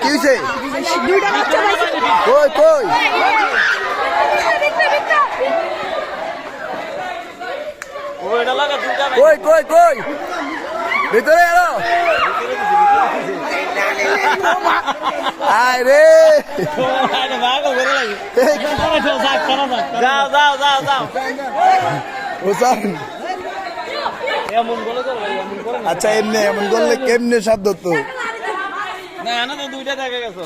কিসে কই কই কই কই কই ভিতরে এলো আয় রে যাও যাও যাও যাও হোসেন আচ্ছা এমনি এমন করলে কেমনে শব্দ তো না না তো দুইটা দেখা গেছে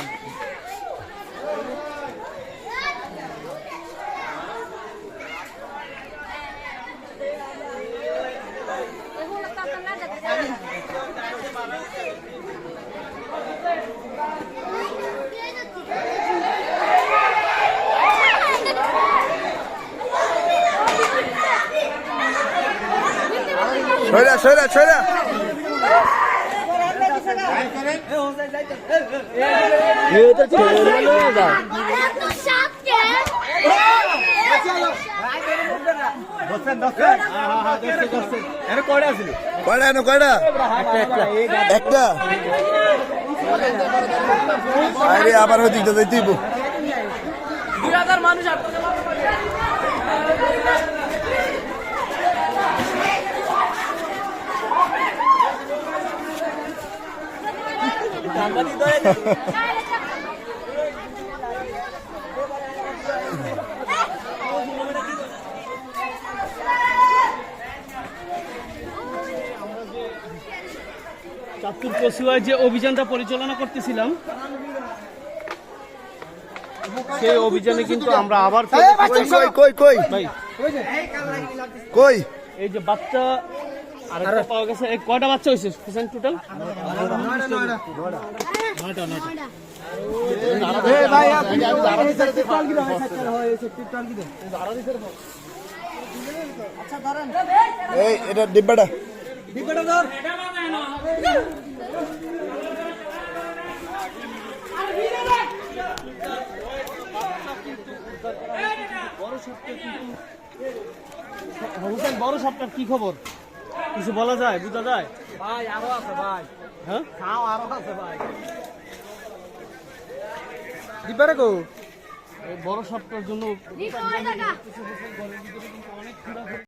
সইরা সইরা সইরা কয়টা কয়টা একটা আরে আবার হয়ে দিকটা যাইতেই মানুষ চাঁদপুর কচুয়ায় যে অভিযানটা পরিচালনা করতেছিলাম সেই অভিযানে কিন্তু আমরা আবার কই কই ভাই কই এই যে বাচ্চা আরেকটা পাওয়া গেছে এই কয়টা বাচ্চা হয়েছে টোটাল এই এটা ডিব্বাটা বড় সপ্তাহ কি খবর কিছু বলা যায় বুঝা যায় ভাই আরো আছে ভাই হ্যাঁ আরো আছে ভাই দিবারে গো বড় সপ্তাহের জন্য